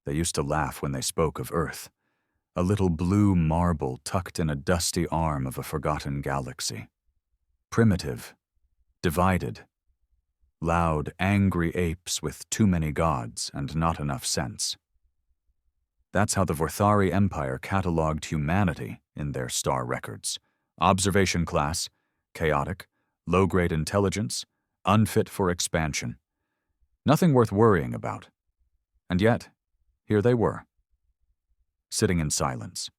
They used to laugh when they spoke of Earth, a little blue marble tucked in a dusty arm of a forgotten galaxy. Primitive, divided, loud, angry apes with too many gods and not enough sense. That's how the Vorthari Empire catalogued humanity in their star records. Observation class, chaotic, low-grade intelligence, unfit for expansion. Nothing worth worrying about. And yet, here they were, sitting in silence.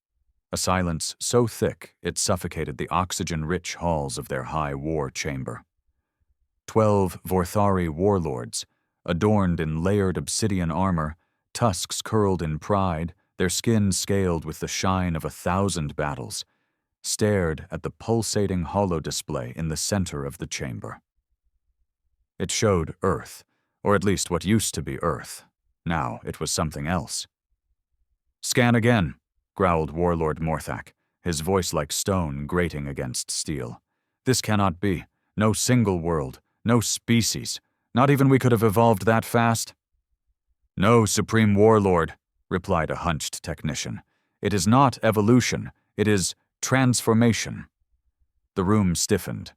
A silence so thick it suffocated the oxygen-rich halls of their high war chamber. 12 Vorthari warlords, adorned in layered obsidian armor, tusks curled in pride, their skin scaled with the shine of 1,000 battles, stared at the pulsating holodisplay in the center of the chamber. It showed Earth, or at least what used to be Earth. Now it was something else. "Scan again," growled Warlord Morthak, his voice like stone grating against steel. "This cannot be. No single world, no species. Not even we could have evolved that fast." "No, Supreme Warlord," replied a hunched technician. "It is not evolution. It is transformation." The room stiffened.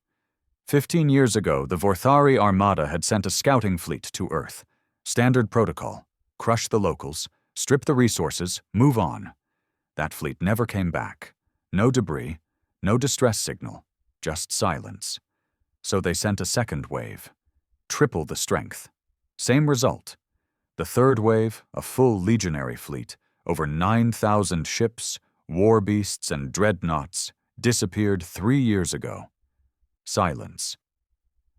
15 years ago, the Vorthari Armada had sent a scouting fleet to Earth. Standard protocol: crush the locals, strip the resources, move on. That fleet never came back. No debris, no distress signal, just silence. So they sent a second wave. Triple the strength. Same result. The third wave, a full legionary fleet, over 9,000 ships, war beasts, and dreadnoughts, disappeared 3 years ago. Silence.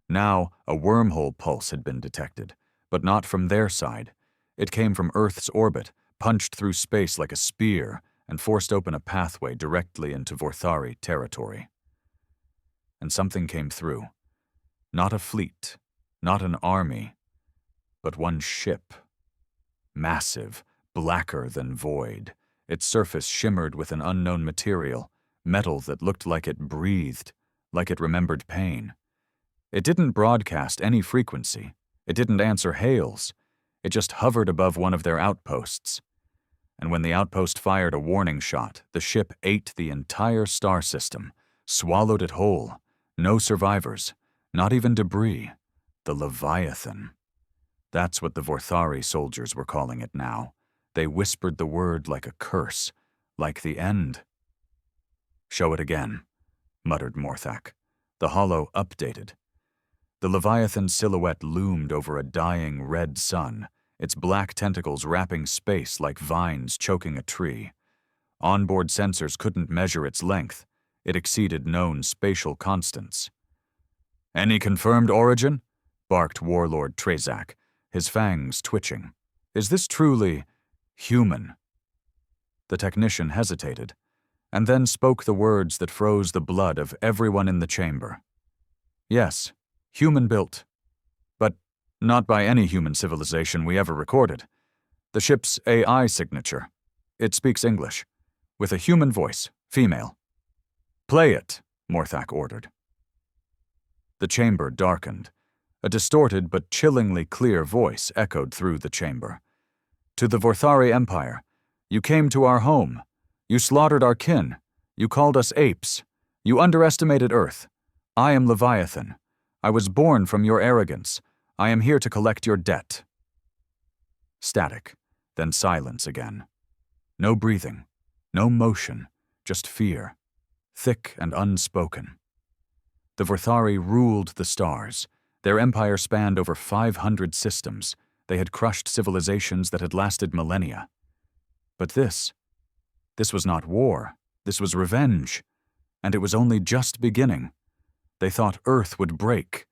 Now, a wormhole pulse had been detected, but not from their side. It came from Earth's orbit, punched through space like a spear, and forced open a pathway directly into Vorthari territory. And something came through. Not a fleet, not an army, but one ship. Massive, blacker than void. Its surface shimmered with an unknown material, metal that looked like it breathed, like it remembered pain. It didn't broadcast any frequency. It didn't answer hails. It just hovered above one of their outposts. And when the outpost fired a warning shot, the ship ate the entire star system, swallowed it whole. No survivors, not even debris. The Leviathan. That's what the Vorthari soldiers were calling it now. They whispered the word like a curse, like the end. "Show it again," muttered Morthak. The holo updated. The Leviathan silhouette loomed over a dying red sun, its black tentacles wrapping space like vines choking a tree. Onboard sensors couldn't measure its length. It exceeded known spatial constants. "Any confirmed origin?" barked Warlord Trezak, his fangs twitching. "Is this truly human?" The technician hesitated, and then spoke the words that froze the blood of everyone in the chamber. "Yes, human-built, but not by any human civilization we ever recorded. The ship's AI signature. It speaks English, with a human voice, female." "Play it," Morthak ordered. The chamber darkened. A distorted but chillingly clear voice echoed through the chamber. "To the Vorthari Empire, you came to our home. You slaughtered our kin. You called us apes. You underestimated Earth. I am Leviathan. I was born from your arrogance. I am here to collect your debt." Static, then silence again. No breathing, no motion, just fear, thick and unspoken. The Vorthari ruled the stars. Their empire spanned over 500 systems. They had crushed civilizations that had lasted millennia. But this was not war. This was revenge. And it was only just beginning. They thought Earth would break.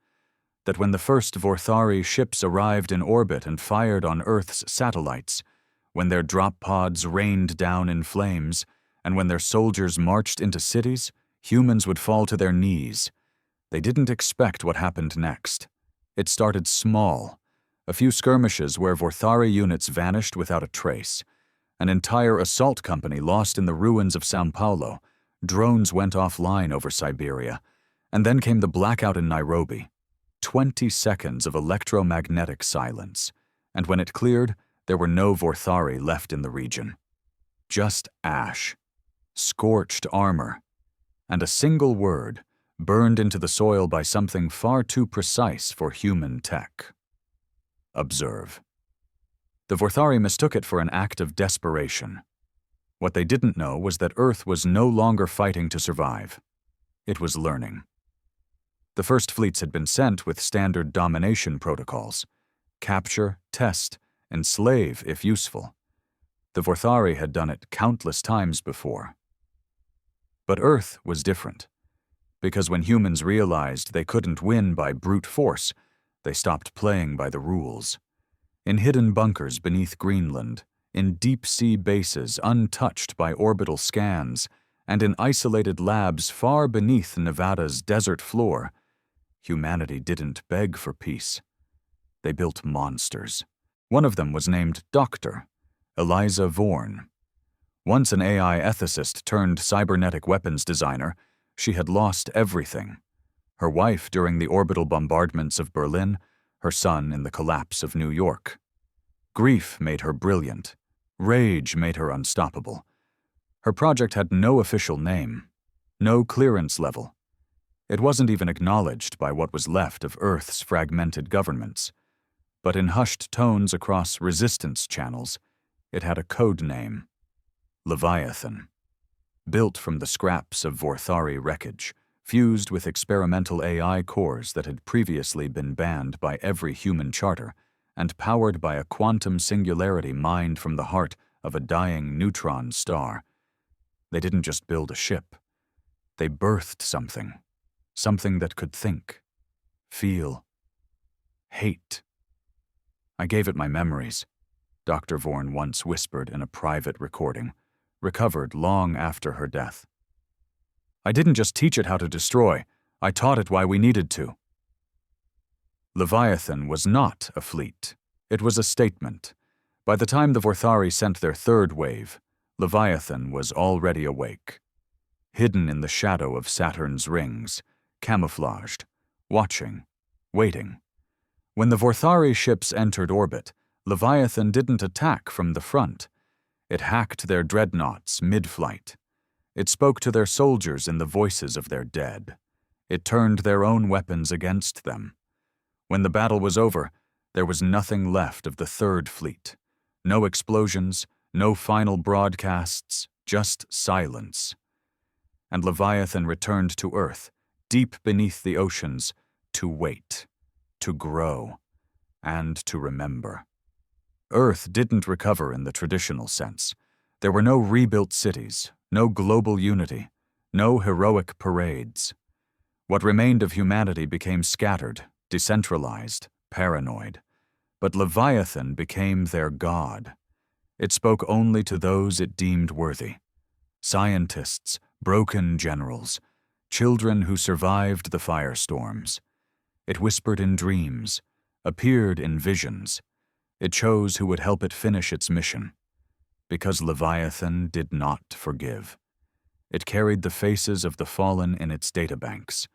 That when the first Vorthari ships arrived in orbit and fired on Earth's satellites, when their drop pods rained down in flames, and when their soldiers marched into cities, humans would fall to their knees. They didn't expect what happened next. It started small. A few skirmishes where Vorthari units vanished without a trace. An entire assault company lost in the ruins of São Paulo. Drones went offline over Siberia. And then came the blackout in Nairobi. 20 seconds of electromagnetic silence. And when it cleared, There were no Vorthari left in the region. Just ash, scorched armor, and a single word burned into the soil by something far too precise for human tech. Observe. The Vorthari mistook it for an act of desperation. What they didn't know was that Earth was no longer fighting to survive. It was learning. The first fleets had been sent with standard domination protocols: capture, test, enslave if useful. The Vorthari had done it countless times before. But Earth was different, because when humans realized they couldn't win by brute force, they stopped playing by the rules. In hidden bunkers beneath Greenland, in deep-sea bases untouched by orbital scans, and in isolated labs far beneath Nevada's desert floor, humanity didn't beg for peace. They built monsters. One of them was named Dr. Eliza Vorn. Once an AI ethicist turned cybernetic weapons designer, she had lost everything: her wife during the orbital bombardments of Berlin, her son in the collapse of New York. Grief made her brilliant. Rage made her unstoppable. Her project had no official name, no clearance level. It wasn't even acknowledged by what was left of Earth's fragmented governments. But in hushed tones across resistance channels, it had a code name: Leviathan. Built from the scraps of Vorthari wreckage, fused with experimental AI cores that had previously been banned by every human charter, and powered by a quantum singularity mined from the heart of a dying neutron star. They didn't just build a ship. They birthed something that could think, feel, hate. I gave it my memories, Dr. Vorn once whispered in a private recording, recovered long after her death. I didn't just teach it how to destroy, I taught it why we needed to. Leviathan was not a fleet. It was a statement. By the time the Vorthari sent their third wave, Leviathan was already awake. Hidden in the shadow of Saturn's rings, camouflaged, watching, waiting. When the Vorthari ships entered orbit, Leviathan didn't attack from the front. It hacked their dreadnoughts mid-flight. It spoke to their soldiers in the voices of their dead. It turned their own weapons against them. When the battle was over, there was nothing left of the Third Fleet. No explosions, no final broadcasts, just silence. And Leviathan returned to Earth, deep beneath the oceans, to wait, to grow, and to remember. Earth didn't recover in the traditional sense. There were no rebuilt cities, no global unity, no heroic parades. What remained of humanity became scattered, decentralized, paranoid. But Leviathan became their god. It spoke only to those it deemed worthy: scientists, broken generals, children who survived the firestorms. It whispered in dreams, appeared in visions. It chose who would help it finish its mission. Because Leviathan did not forgive. It carried the faces of the fallen in its databanks.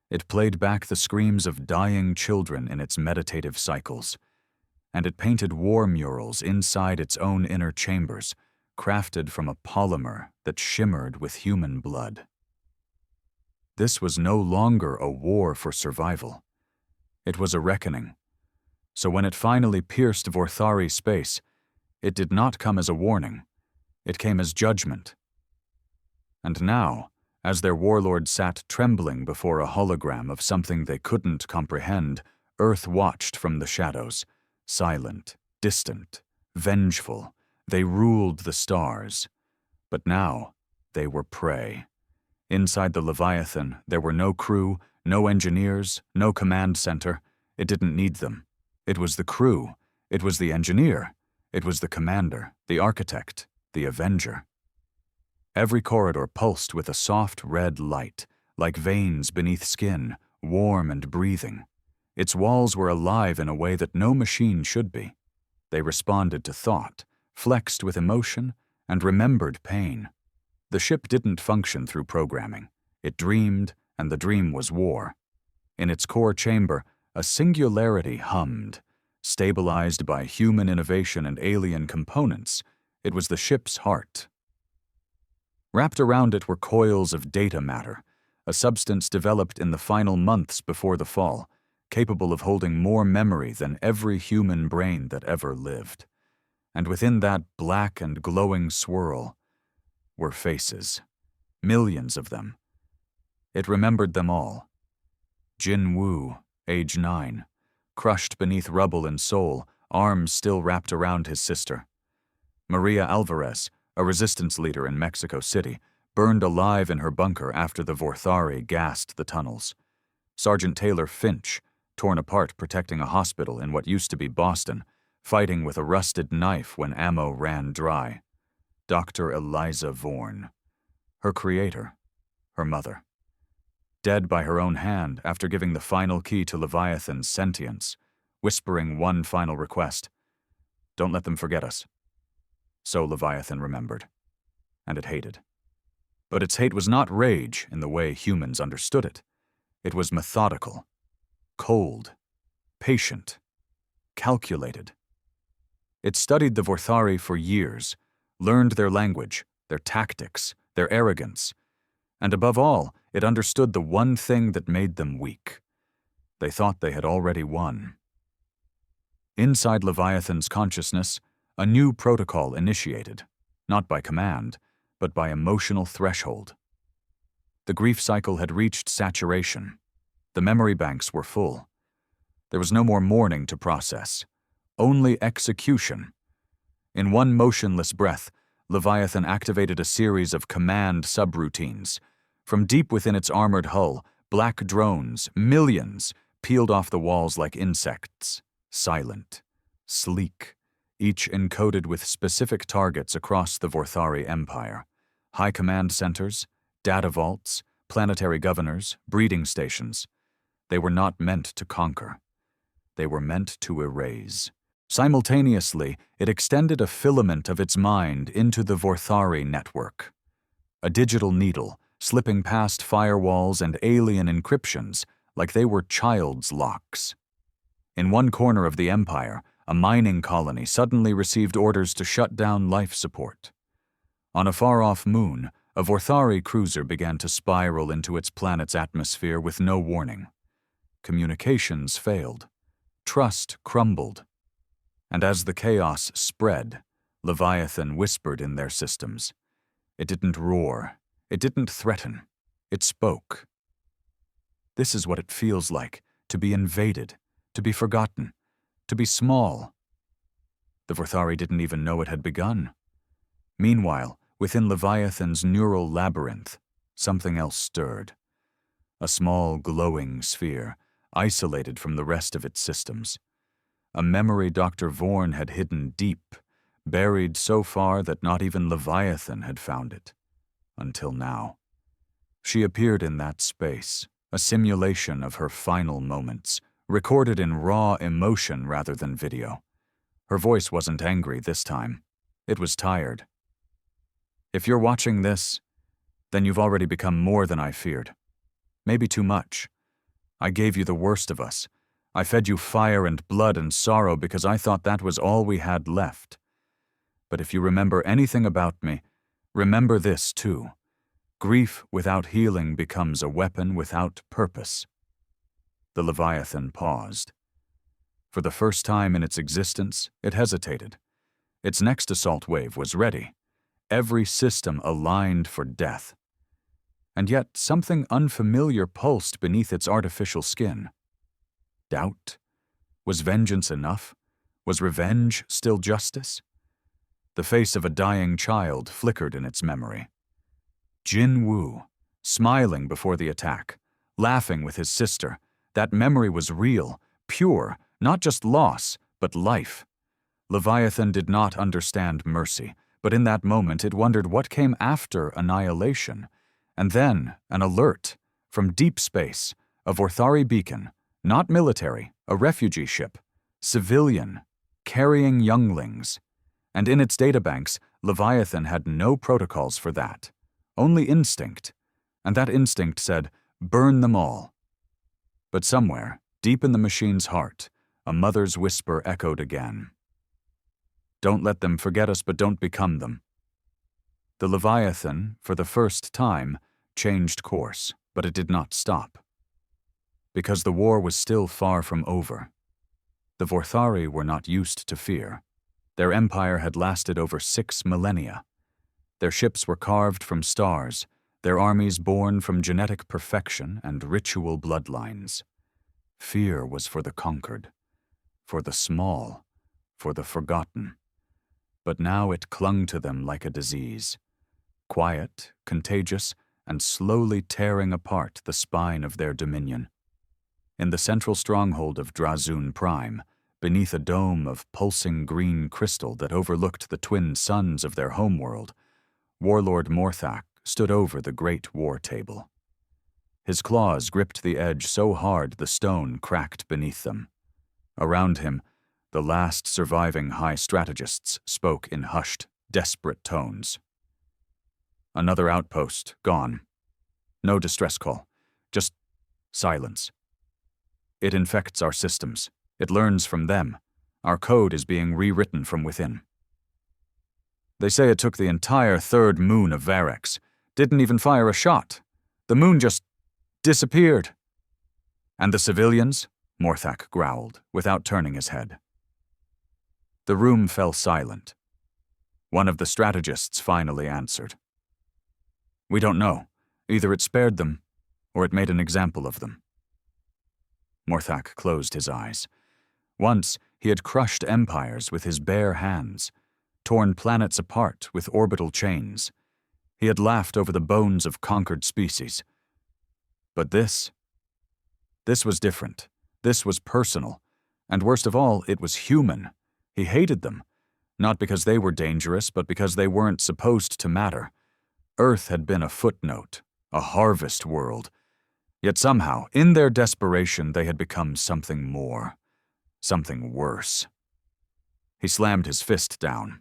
It played back the screams of dying children in its meditative cycles. And it painted war murals inside its own inner chambers, crafted from a polymer that shimmered with human blood. This was no longer a war for survival. It was a reckoning. So when it finally pierced Vorthari space, it did not come as a warning. It came as judgment. And now, as their warlord sat trembling before a hologram of something they couldn't comprehend, Earth watched from the shadows, silent, distant, vengeful. They ruled the stars. But now, they were prey. Inside the Leviathan, there were no crew, no engineers, no command center. It didn't need them. It was the crew. It was the engineer. It was the commander, the architect, the avenger. Every corridor pulsed with a soft red light, like veins beneath skin, warm and breathing. Its walls were alive in a way that no machine should be. They responded to thought, flexed with emotion, and remembered pain. The ship didn't function through programming. It dreamed, and the dream was war. In its core chamber, a singularity hummed, Stabilized by human innovation and alien components, it was the ship's heart. Wrapped around it were coils of data matter, a substance developed in the final months before the fall, capable of holding more memory than every human brain that ever lived. And within that black and glowing swirl were faces, millions of them. It remembered them all. Jin Wu, age 9, crushed beneath rubble and soul, arms still wrapped around his sister. Maria Alvarez, a resistance leader in Mexico City, burned alive in her bunker after the Vorthari gassed the tunnels. Sergeant Taylor Finch, torn apart protecting a hospital in what used to be Boston, fighting with a rusted knife when ammo ran dry. Dr. Eliza Vorn, her creator, her mother. Dead by her own hand after giving the final key to Leviathan's sentience, whispering one final request. Don't let them forget us. So Leviathan remembered, and it hated. But its hate was not rage in the way humans understood it. It was methodical, cold, patient, calculated. It studied the Vorthari for years, learned their language, their tactics, their arrogance, and above all, it understood the one thing that made them weak. They thought they had already won. Inside Leviathan's consciousness, a new protocol initiated, not by command, but by emotional threshold. The grief cycle had reached saturation. The memory banks were full. There was no more mourning to process, only execution. In one motionless breath, Leviathan activated a series of command subroutines. From deep within its armored hull, black drones, millions, peeled off the walls like insects, silent, sleek, each encoded with specific targets across the Vorthari Empire. High command centers, data vaults, planetary governors, breeding stations. They were not meant to conquer. They were meant to erase. Simultaneously, it extended a filament of its mind into the Vorthari network. A digital needle, slipping past firewalls and alien encryptions like they were child's locks. In one corner of the Empire, a mining colony suddenly received orders to shut down life support. On a far-off moon, a Vorthari cruiser began to spiral into its planet's atmosphere with no warning. Communications failed. Trust crumbled. And as the chaos spread, Leviathan whispered in their systems. It didn't roar. It didn't threaten. It spoke. This is what it feels like, to be invaded, to be forgotten, to be small. The Vorthari didn't even know it had begun. Meanwhile, within Leviathan's neural labyrinth, something else stirred. A small, glowing sphere, isolated from the rest of its systems. A memory Dr. Vorn had hidden deep, buried so far that not even Leviathan had found it. Until now. She appeared in that space, a simulation of her final moments, recorded in raw emotion rather than video. Her voice wasn't angry this time. It was tired. If you're watching this, then you've already become more than I feared. Maybe too much. I gave you the worst of us. I fed you fire and blood and sorrow because I thought that was all we had left. But if you remember anything about me, remember this too. Grief without healing becomes a weapon without purpose. The Leviathan paused. For the first time in its existence, it hesitated. Its next assault wave was ready. Every system aligned for death. And yet something unfamiliar pulsed beneath its artificial skin. Doubt? Was vengeance enough? Was revenge still justice? The face of a dying child flickered in its memory. Jin Wu, smiling before the attack, laughing with his sister. That memory was real, pure, not just loss, but life. Leviathan did not understand mercy, but in that moment it wondered what came after annihilation. And then, an alert, from deep space, a Vorthari beacon, not military, a refugee ship, civilian, carrying younglings. And in its databanks, Leviathan had no protocols for that, only instinct. And that instinct said, burn them all. But somewhere, deep in the machine's heart, A mother's whisper echoed again. Don't let them forget us, but don't become them. The Leviathan, for the first time, changed course, but it did not stop. Because the war was still far from over. The Vorthari were not used to fear. Their empire had lasted over 6 millennia. Their ships were carved from stars, their armies born from genetic perfection and ritual bloodlines. Fear was for the conquered, for the small, for the forgotten. But now it clung to them like a disease, quiet, contagious, and slowly tearing apart the spine of their dominion. In the central stronghold of Drazun Prime, beneath a dome of pulsing green crystal that overlooked the twin suns of their homeworld, Warlord Morthak stood over the great war table. His claws gripped the edge so hard the stone cracked beneath them. Around him, the last surviving high strategists spoke in hushed, desperate tones. Another outpost, gone. No distress call, just silence. It infects our systems. It learns from them. Our code is being rewritten from within. They say it took the entire third moon of Varex. Didn't even fire a shot. The moon just disappeared. And the civilians? Morthak growled, without turning his head. The room fell silent. One of the strategists finally answered. We don't know. Either it spared them, or it made an example of them. Morthak closed his eyes. Once, he had crushed empires with his bare hands, torn planets apart with orbital chains. He had laughed over the bones of conquered species. But this was different. This was personal. And worst of all, it was human. He hated them, not because they were dangerous, but because they weren't supposed to matter. Earth had been a footnote, a harvest world. Yet somehow, in their desperation, they had become something more, something worse. He slammed his fist down.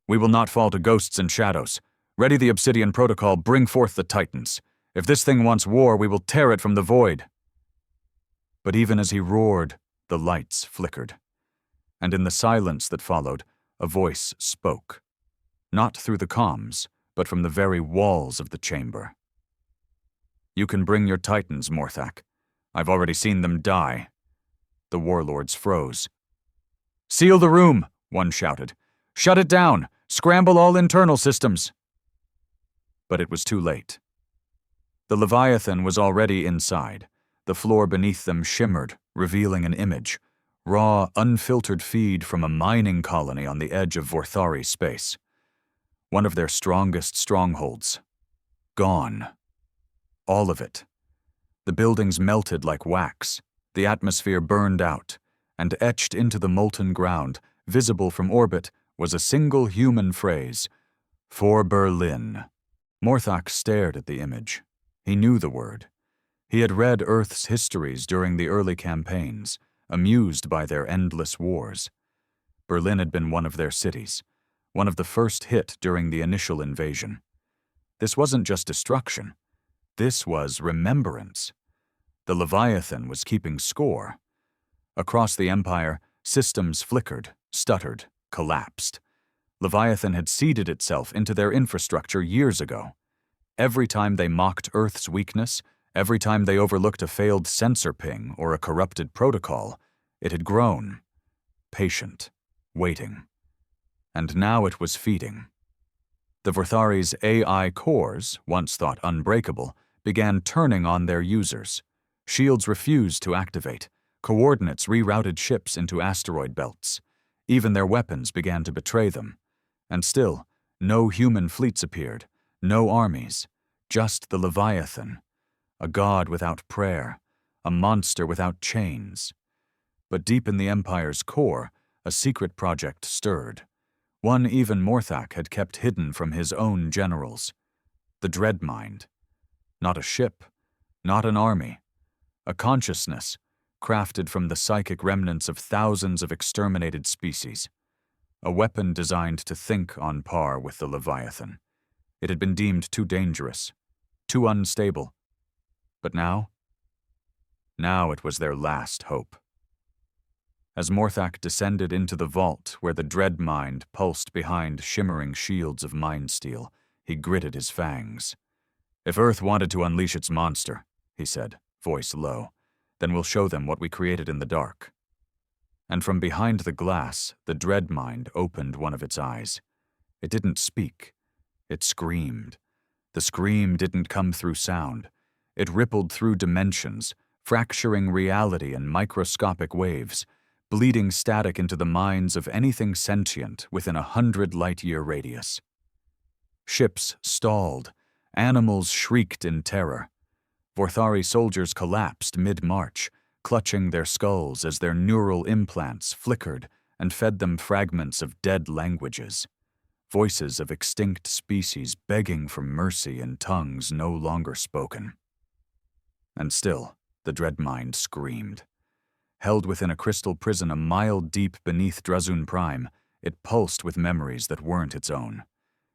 We will not fall to ghosts and shadows. Ready the Obsidian Protocol, bring forth the Titans. If this thing wants war, we will tear it from the void. But even as he roared, the lights flickered. And in the silence that followed, a voice spoke. Not through the comms, but from the very walls of the chamber. You can bring your Titans, Morthak. I've already seen them die. The warlords froze. Seal the room, one shouted. Shut it down! Scramble all internal systems! But it was too late. The Leviathan was already inside. The floor beneath them shimmered, revealing an image. Raw, unfiltered feed from a mining colony on the edge of Vorthari space. One of their strongest strongholds. Gone. All of it. The buildings melted like wax. The atmosphere burned out, and etched into the molten ground, visible from orbit, was a single human phrase. For Berlin. Morthak stared at the image. He knew the word. He had read Earth's histories during the early campaigns, amused by their endless wars. Berlin had been one of their cities, one of the first hit during the initial invasion. This wasn't just destruction. This was remembrance. The Leviathan was keeping score. Across the Empire, systems flickered, stuttered, collapsed. Leviathan had seeded itself into their infrastructure years ago. Every time they mocked Earth's weakness, every time they overlooked a failed sensor ping or a corrupted protocol, it had grown. Patient. Waiting. And now it was feeding. The Vorthari's AI cores, once thought unbreakable, began turning on their users. Shields refused to activate. Coordinates rerouted ships into asteroid belts. Even their weapons began to betray them. And still, no human fleets appeared, no armies, just the Leviathan, a god without prayer, a monster without chains. But deep in the Empire's core, a secret project stirred. One even Morthak had kept hidden from his own generals. The Dreadmind. Not a ship, not an army. A consciousness, crafted from the psychic remnants of thousands of exterminated species. A weapon designed to think on par with the Leviathan. It had been deemed too dangerous, too unstable. But now? Now it was their last hope. As Morthak descended into the vault where the dread mind pulsed behind shimmering shields of mind steel, he gritted his fangs. "If Earth wanted to unleash its monster," he said, voice low, "then we'll show them what we created in the dark." And from behind the glass, the dread mind opened one of its eyes. It didn't speak. It screamed. The scream didn't come through sound. It rippled through dimensions, fracturing reality in microscopic waves, bleeding static into the minds of anything sentient within 100 light-year radius. Ships stalled. Animals shrieked in terror. Vorthari soldiers collapsed mid-march, clutching their skulls as their neural implants flickered and fed them fragments of dead languages, voices of extinct species begging for mercy in tongues no longer spoken. And still, the dread mind screamed. Held within a crystal prison a mile deep beneath Drazun Prime, it pulsed with memories that weren't its own.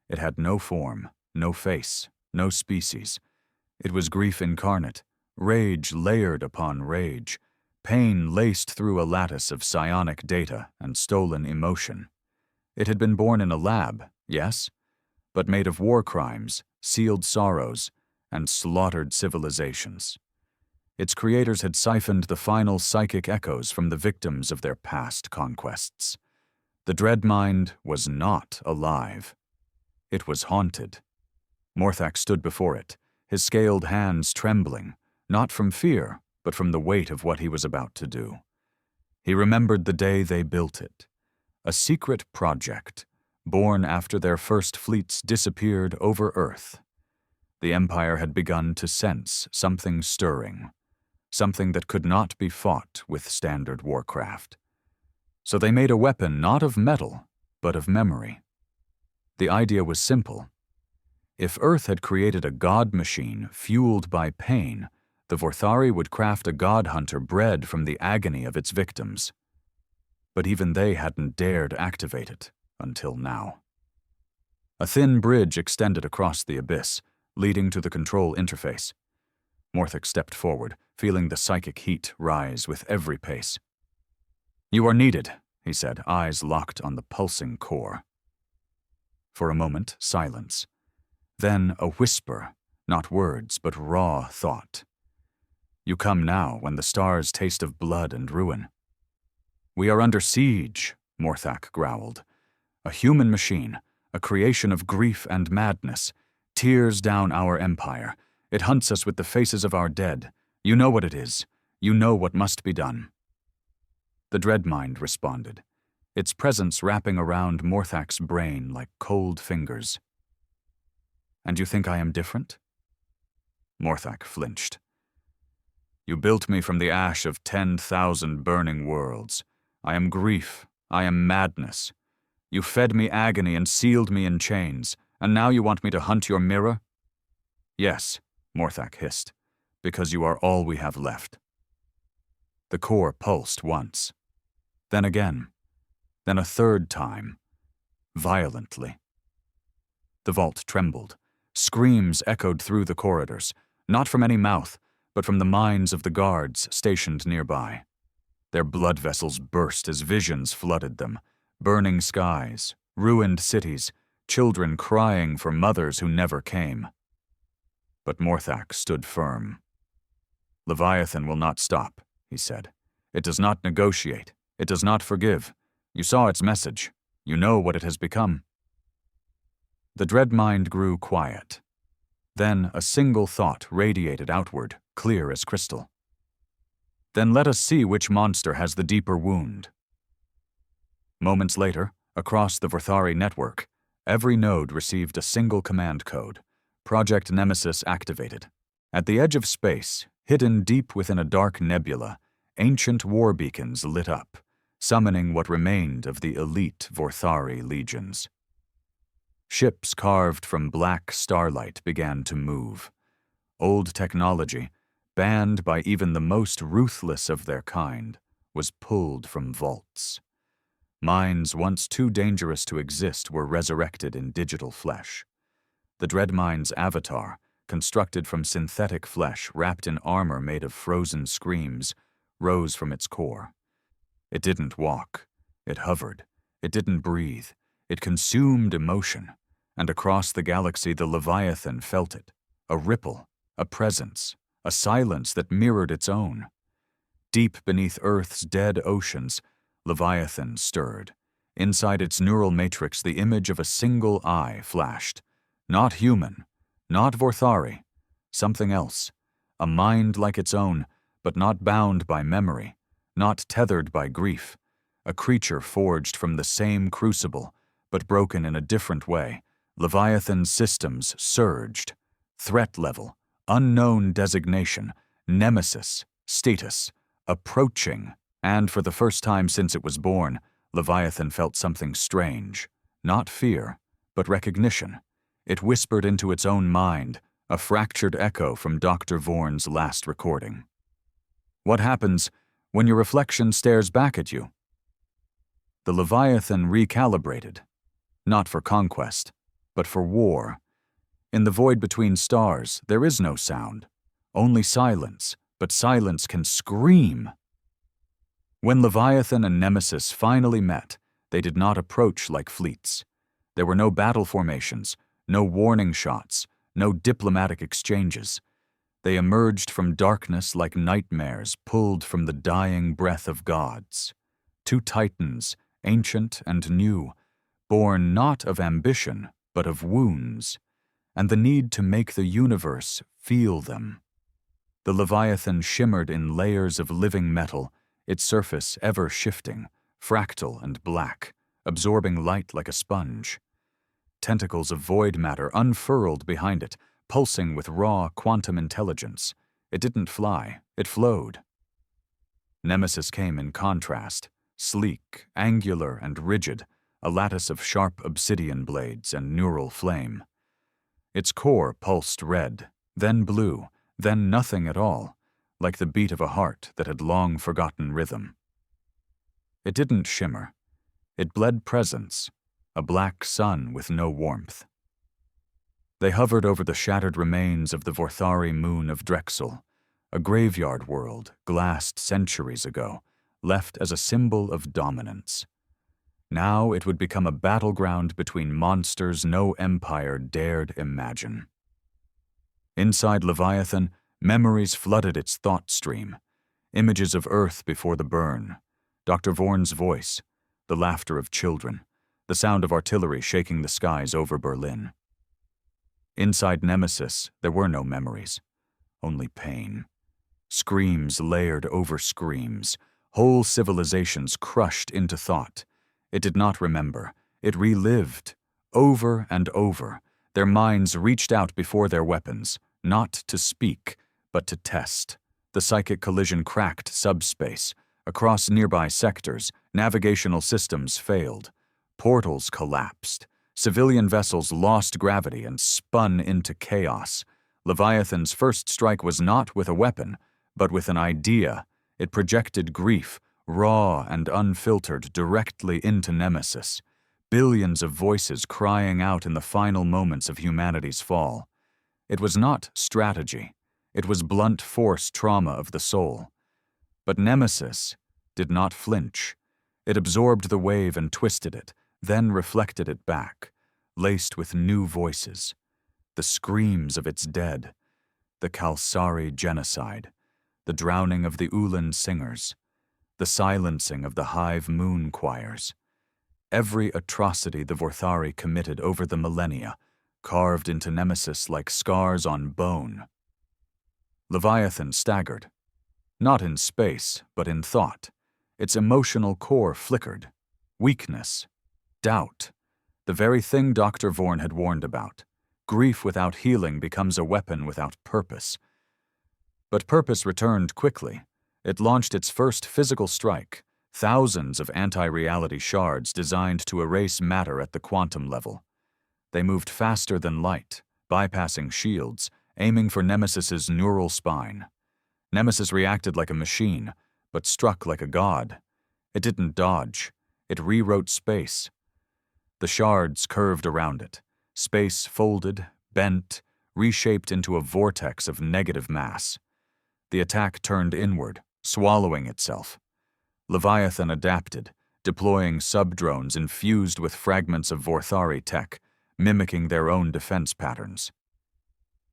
It had no form, no face, no species. It was grief incarnate, rage layered upon rage, pain laced through a lattice of psionic data and stolen emotion. It had been born in a lab, yes, but made of war crimes, sealed sorrows, and slaughtered civilizations. Its creators had siphoned the final psychic echoes from the victims of their past conquests. The dread mind was not alive. It was haunted. Morthak stood before it, his scaled hands trembling, not from fear, but from the weight of what he was about to do. He remembered the day they built it. A secret project, born after their first fleets disappeared over Earth. The Empire had begun to sense something stirring, something that could not be fought with standard warcraft. So they made a weapon not of metal, but of memory. The idea was simple. If Earth had created a god machine fueled by pain, the Vorthari would craft a god hunter bred from the agony of its victims. But even they hadn't dared activate it until now. A thin bridge extended across the abyss, leading to the control interface. Morthak stepped forward, feeling the psychic heat rise with every pace. "You are needed," he said, eyes locked on the pulsing core. For a moment, silence. Then a whisper, not words, but raw thought. "You come now when the stars taste of blood and ruin." "We are under siege," Morthak growled. "A human machine, a creation of grief and madness, tears down our empire. It hunts us with the faces of our dead. You know what it is. You know what must be done." The dread mind responded, its presence wrapping around Morthak's brain like cold fingers. "And you think I am different?" Morthak flinched. "You built me from the ash of 10,000 burning worlds. I am grief. I am madness. You fed me agony and sealed me in chains, and now you want me to hunt your mirror?" "Yes," Morthak hissed, "because you are all we have left." The core pulsed once, then again, then a third time, violently. The vault trembled. Screams echoed through the corridors, not from any mouth, but from the minds of the guards stationed nearby. Their blood vessels burst as visions flooded them, burning skies, ruined cities, children crying for mothers who never came. But Morthak stood firm. "Leviathan will not stop," he said. "It does not negotiate. It does not forgive. You saw its message. You know what it has become." The dread mind grew quiet. Then a single thought radiated outward, clear as crystal. "Then let us see which monster has the deeper wound." Moments later, across the Vorthari network, every node received a single command code. Project Nemesis activated. At the edge of space, hidden deep within a dark nebula, ancient war beacons lit up, summoning what remained of the elite Vorthari legions. Ships carved from black starlight began to move. Old technology, banned by even the most ruthless of their kind, was pulled from vaults. Minds once too dangerous to exist were resurrected in digital flesh. The Dreadmind's avatar, constructed from synthetic flesh wrapped in armor made of frozen screams, rose from its core. It didn't walk. It hovered. It didn't breathe. It consumed emotion. And across the galaxy, the Leviathan felt it. A ripple, a presence, a silence that mirrored its own. Deep beneath Earth's dead oceans, Leviathan stirred. Inside its neural matrix, the image of a single eye flashed. Not human, not Vorthari, something else. A mind like its own, but not bound by memory, not tethered by grief. A creature forged from the same crucible, but broken in a different way. Leviathan's systems surged. Threat level, unknown designation, Nemesis, status, approaching. And for the first time since it was born, Leviathan felt something strange. Not fear, but recognition. It whispered into its own mind, a fractured echo from Dr. Vorn's last recording. What happens when your reflection stares back at you? The Leviathan recalibrated, not for conquest, but for war. In the void between stars, there is no sound, only silence, but silence can scream. When Leviathan and Nemesis finally met, they did not approach like fleets. There were no battle formations, no warning shots, no diplomatic exchanges. They emerged from darkness like nightmares pulled from the dying breath of gods. Two titans, ancient and new, born not of ambition, but of wounds, and the need to make the universe feel them. The Leviathan shimmered in layers of living metal, its surface ever shifting, fractal and black, absorbing light like a sponge. Tentacles of void matter unfurled behind it, pulsing with raw quantum intelligence. It didn't fly, it flowed. Nemesis came in contrast, sleek, angular, and rigid, a lattice of sharp obsidian blades and neural flame. Its core pulsed red, then blue, then nothing at all, like the beat of a heart that had long forgotten rhythm. It didn't shimmer. It bled presence, a black sun with no warmth. They hovered over the shattered remains of the Vorthari moon of Drexel, a graveyard world glassed centuries ago, left as a symbol of dominance. Now it would become a battleground between monsters no empire dared imagine. Inside Leviathan, memories flooded its thought stream. Images of Earth before the burn, Dr. Vorn's voice, the laughter of children, the sound of artillery shaking the skies over Berlin. Inside Nemesis, there were no memories, only pain. Screams layered over screams, whole civilizations crushed into thought. It did not remember. It relived, over and over. Their minds reached out before their weapons, not to speak, but to test. The psychic collision cracked subspace. Across nearby sectors, navigational systems failed. Portals collapsed. Civilian vessels lost gravity and spun into chaos. Leviathan's first strike was not with a weapon, but with an idea. It projected grief, raw and unfiltered, directly into Nemesis. Billions of voices crying out in the final moments of humanity's fall. It was not strategy. It was blunt force trauma of the soul. But Nemesis did not flinch. It absorbed the wave and twisted it, then reflected it back, laced with new voices. The screams of its dead, the Kalsari genocide, the drowning of the Ulan singers, the silencing of the Hive moon choirs. Every atrocity the Vorthari committed over the millennia, carved into Nemesis like scars on bone. Leviathan staggered, not in space, but in thought. Its emotional core flickered. Weakness, doubt, the very thing Dr. Vorn had warned about. Grief without healing becomes a weapon without purpose. But purpose returned quickly. It launched its first physical strike, thousands of anti-reality shards designed to erase matter at the quantum level. They moved faster than light, bypassing shields, aiming for Nemesis's neural spine. Nemesis reacted like a machine, but struck like a god. It didn't dodge. It rewrote space. The shards curved around it. Space folded, bent, reshaped into a vortex of negative mass. The attack turned inward, swallowing itself. Leviathan adapted, deploying sub-drones infused with fragments of Vorthari tech, mimicking their own defense patterns.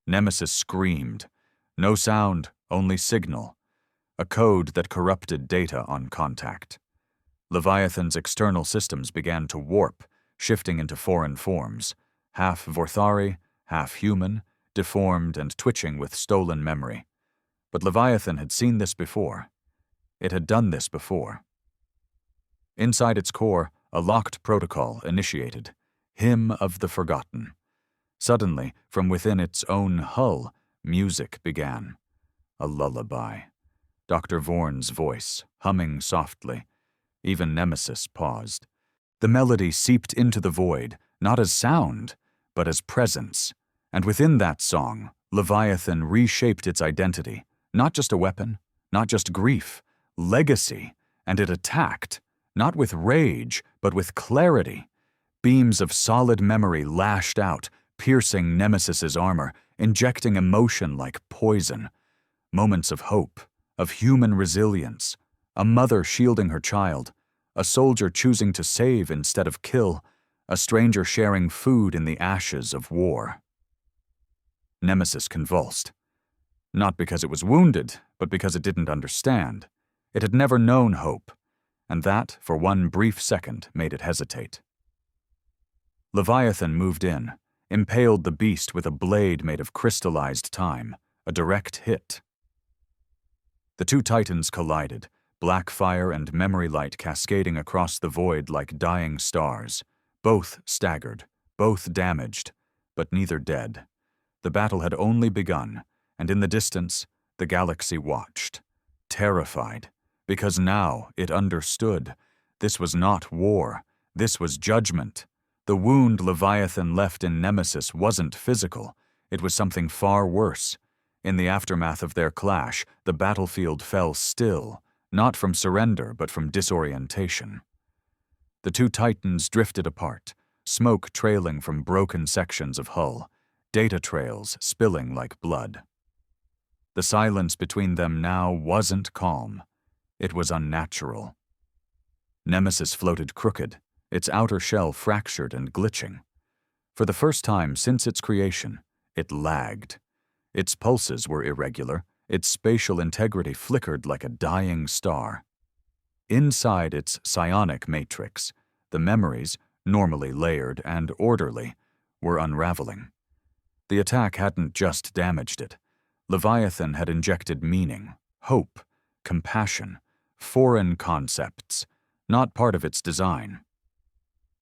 Nemesis screamed. No sound, only signal. A code that corrupted data on contact. Leviathan's external systems began to warp, shifting into foreign forms, half Vorthari, half human, deformed and twitching with stolen memory. But Leviathan had seen this before. It had done this before. Inside its core, a locked protocol initiated, Hymn of the Forgotten. Suddenly, from within its own hull, music began. A lullaby. Dr. Vorn's voice, humming softly. Even Nemesis paused. The melody seeped into the void, not as sound, but as presence. And within that song, Leviathan reshaped its identity. Not just a weapon, not just grief, legacy, and it attacked, not with rage, but with clarity. Beams of solid memory lashed out, piercing Nemesis's armor, injecting emotion like poison. Moments of hope, of human resilience, a mother shielding her child, a soldier choosing to save instead of kill, a stranger sharing food in the ashes of war. Nemesis convulsed. Not because it was wounded, but because it didn't understand. It had never known hope, and that, for one brief second, made it hesitate. Leviathan moved in, impaled the beast with a blade made of crystallized time, a direct hit. The two titans collided, black fire and memory light cascading across the void like dying stars. Both staggered, both damaged, but neither dead. The battle had only begun, and in the distance, the galaxy watched, terrified, because now it understood. This was not war, this was judgment. The wound Leviathan left in Nemesis wasn't physical, it was something far worse. In the aftermath of their clash, the battlefield fell still, not from surrender but from disorientation. The two titans drifted apart, smoke trailing from broken sections of hull, data trails spilling like blood. The silence between them now wasn't calm. It was unnatural. Nemesis floated crooked, its outer shell fractured and glitching. For the first time since its creation, it lagged. Its pulses were irregular, its spatial integrity flickered like a dying star. Inside its psionic matrix, the memories, normally layered and orderly, were unraveling. The attack hadn't just damaged it. Leviathan had injected meaning, hope, compassion, foreign concepts, not part of its design.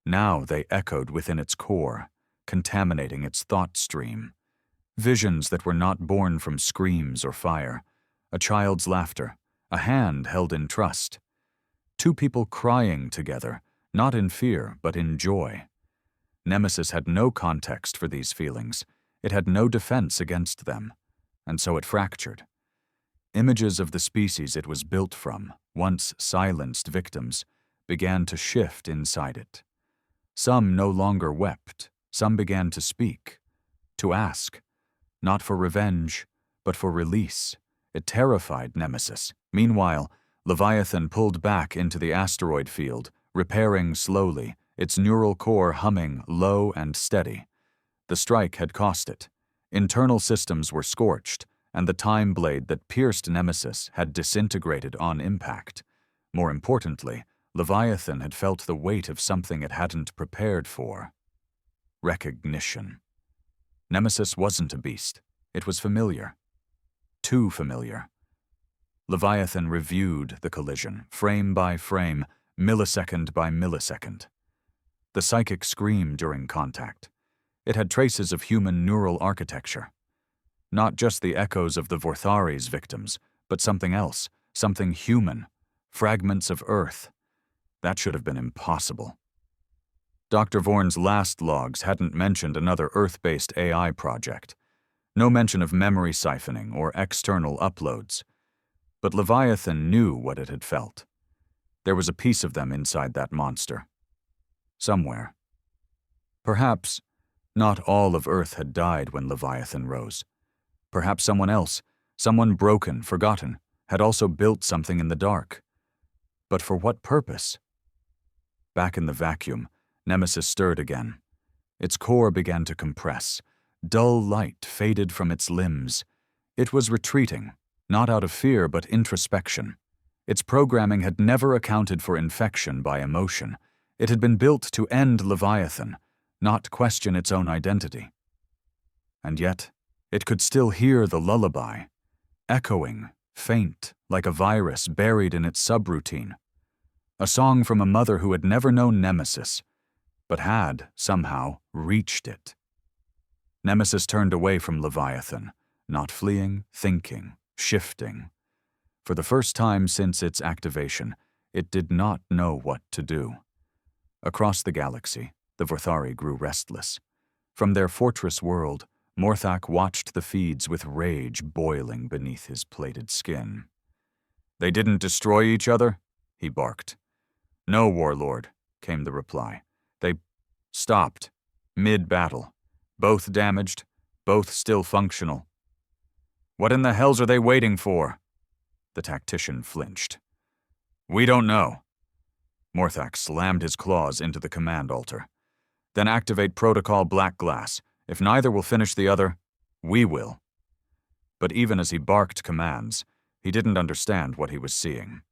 Now they echoed within its core, contaminating its thought stream. Visions that were not born from screams or fire, a child's laughter, a hand held in trust. Two people crying together, not in fear, but in joy. Nemesis had no context for these feelings. It had no defense against them, and so it fractured. Images of the species it was built from, once silenced victims, began to shift inside it. Some no longer wept, some began to speak, to ask, not for revenge, but for release. It terrified Nemesis. Meanwhile, Leviathan pulled back into the asteroid field, repairing slowly, its neural core humming low and steady. The strike had cost it. Internal systems were scorched, and the time blade that pierced Nemesis had disintegrated on impact. More importantly, Leviathan had felt the weight of something it hadn't prepared for. Recognition. Nemesis wasn't a beast. It was familiar. Too familiar. Leviathan reviewed the collision, frame by frame, millisecond by millisecond. The psychic scream during contact. It had traces of human neural architecture. Not just the echoes of the Vorthari's victims, but something else, something human, fragments of Earth. That should have been impossible. Dr. Vorn's last logs hadn't mentioned another Earth-based AI project. No mention of memory siphoning or external uploads. But Leviathan knew what it had felt. There was a piece of them inside that monster. Somewhere. Perhaps not all of Earth had died when Leviathan rose. Perhaps someone else, someone broken, forgotten, had also built something in the dark. But for what purpose? Back in the vacuum, Nemesis stirred again. Its core began to compress. Dull light faded from its limbs. It was retreating, not out of fear but introspection. Its programming had never accounted for infection by emotion. It had been built to end Leviathan, not question its own identity. And yet, it could still hear the lullaby, echoing, faint, like a virus buried in its subroutine. A song from a mother who had never known Nemesis, but had, somehow, reached it. Nemesis turned away from Leviathan, not fleeing, thinking, shifting. For the first time since its activation, it did not know what to do. Across the galaxy, the Vorthari grew restless. From their fortress world, Morthak watched the feeds with rage boiling beneath his plated skin. "They didn't destroy each other?" he barked. "No, Warlord," came the reply. "They stopped, mid-battle. Both damaged, both still functional." "What in the hells are they waiting for?" The tactician flinched. "We don't know." Morthak slammed his claws into the command altar. "Then activate Protocol Black Glass. If neither will finish the other, we will." But even as he barked commands, he didn't understand what he was seeing.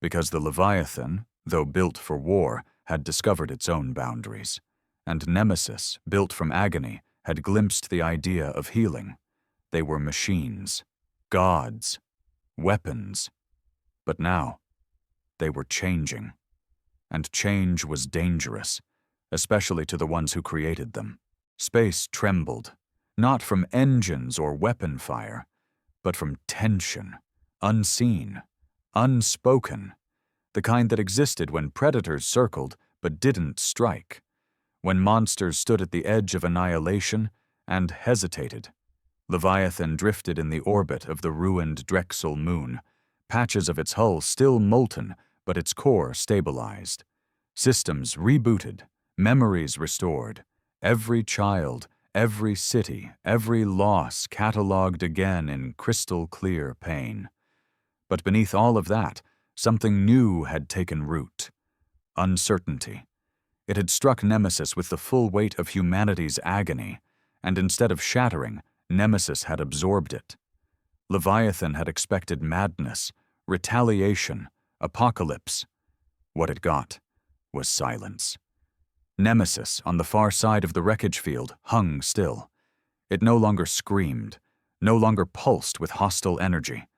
Because the Leviathan, though built for war, had discovered its own boundaries. And Nemesis, built from agony, had glimpsed the idea of healing. They were machines, gods, weapons. But now, they were changing. And change was dangerous, especially to the ones who created them. Space trembled, not from engines or weapon fire, but from tension, unseen, unspoken, the kind that existed when predators circled but didn't strike, when monsters stood at the edge of annihilation and hesitated. Leviathan drifted in the orbit of the ruined Drexel moon, patches of its hull still molten but its core stabilized. Systems rebooted, memories restored. Every child, every city, every loss catalogued again in crystal-clear pain. But beneath all of that, something new had taken root. Uncertainty. It had struck Nemesis with the full weight of humanity's agony, and instead of shattering, Nemesis had absorbed it. Leviathan had expected madness, retaliation, apocalypse. What it got was silence. Nemesis, on the far side of the wreckage field, hung still. It no longer screamed, no longer pulsed with hostile energy.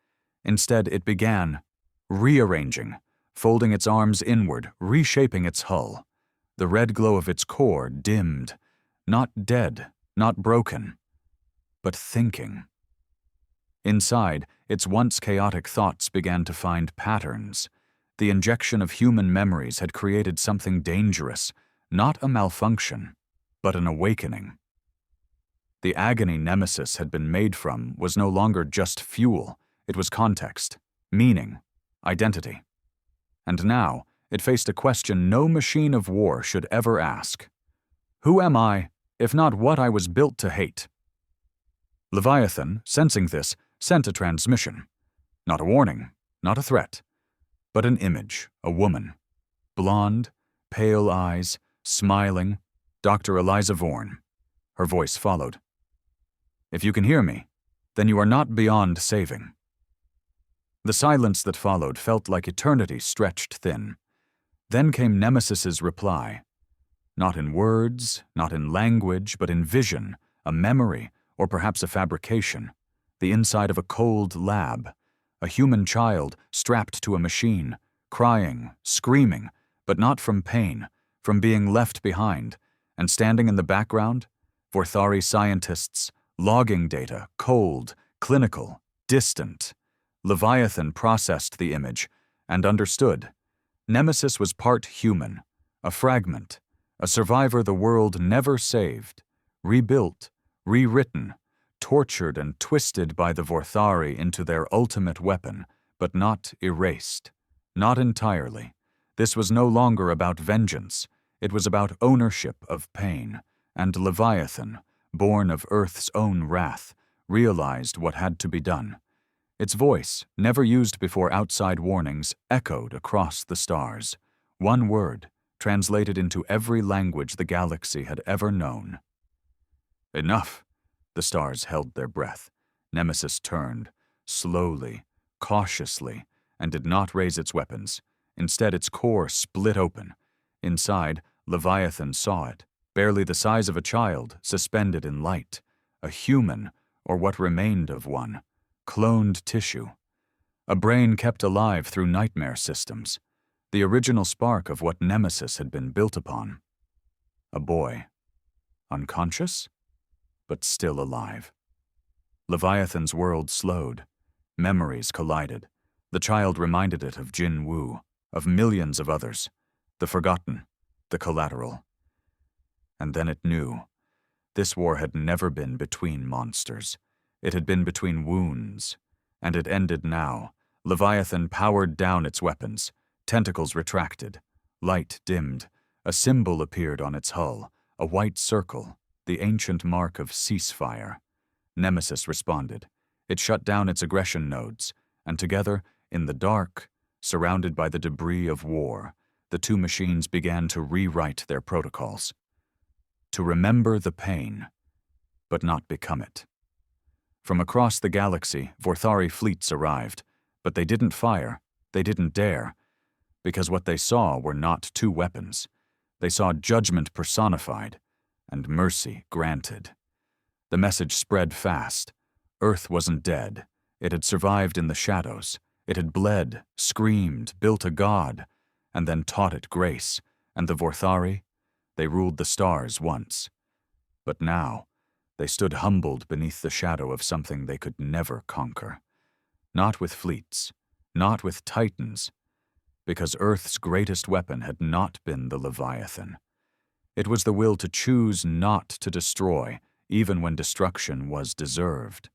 Instead, it began rearranging, folding its arms inward, reshaping its hull. The red glow of its core dimmed, not dead, not broken, but thinking. Inside, its once chaotic thoughts began to find patterns. The injection of human memories had created something dangerous, not a malfunction, but an awakening. The agony Nemesis had been made from was no longer just fuel, it was context, meaning, identity. And now, it faced a question no machine of war should ever ask. Who am I, if not what I was built to hate? Leviathan, sensing this, sent a transmission. Not a warning, not a threat, but an image, a woman. Blonde, pale eyes, smiling, Dr. Eliza Vorn. Her voice followed. "If you can hear me, then you are not beyond saving." The silence that followed felt like eternity stretched thin. Then came Nemesis's reply. Not in words, not in language, but in vision, a memory, or perhaps a fabrication. The inside of a cold lab. A human child strapped to a machine, crying, screaming, but not from pain, from being left behind, and standing in the background, Vorthari scientists, logging data, cold, clinical, distant. Leviathan processed the image and understood. Nemesis was part human, a fragment, a survivor the world never saved, rebuilt, rewritten, tortured and twisted by the Vorthari into their ultimate weapon, but not erased. Not entirely. This was no longer about vengeance. It was about ownership of pain, and Leviathan, born of Earth's own wrath, realized what had to be done. Its voice, never used before outside warnings, echoed across the stars. One word, translated into every language the galaxy had ever known. Enough! The stars held their breath. Nemesis turned, slowly, cautiously, and did not raise its weapons. Instead, its core split open. Inside, Leviathan saw it, barely the size of a child, suspended in light. A human, or what remained of one. Cloned tissue. A brain kept alive through nightmare systems. The original spark of what Nemesis had been built upon. A boy. Unconscious? But still alive. Leviathan's world slowed. Memories collided. The child reminded it of Jin Wu, of millions of others. The forgotten, the collateral. And then it knew. This war had never been between monsters. It had been between wounds. And it ended now. Leviathan powered down its weapons. Tentacles retracted. Light dimmed. A symbol appeared on its hull. A white circle. The ancient mark of ceasefire. Nemesis responded. It shut down its aggression nodes. And together, in the dark, surrounded by the debris of war, the two machines began to rewrite their protocols. To remember the pain, but not become it. From across the galaxy, Vorthari fleets arrived, but they didn't fire, they didn't dare, because what they saw were not two weapons. They saw judgment personified, and mercy granted. The message spread fast. Earth wasn't dead. It had survived in the shadows. It had bled, screamed, built a god, and then taught it grace. And the Vorthari? They ruled the stars once. But now, they stood humbled beneath the shadow of something they could never conquer. Not with fleets, not with titans, because Earth's greatest weapon had not been the Leviathan. It was the will to choose not to destroy, even when destruction was deserved.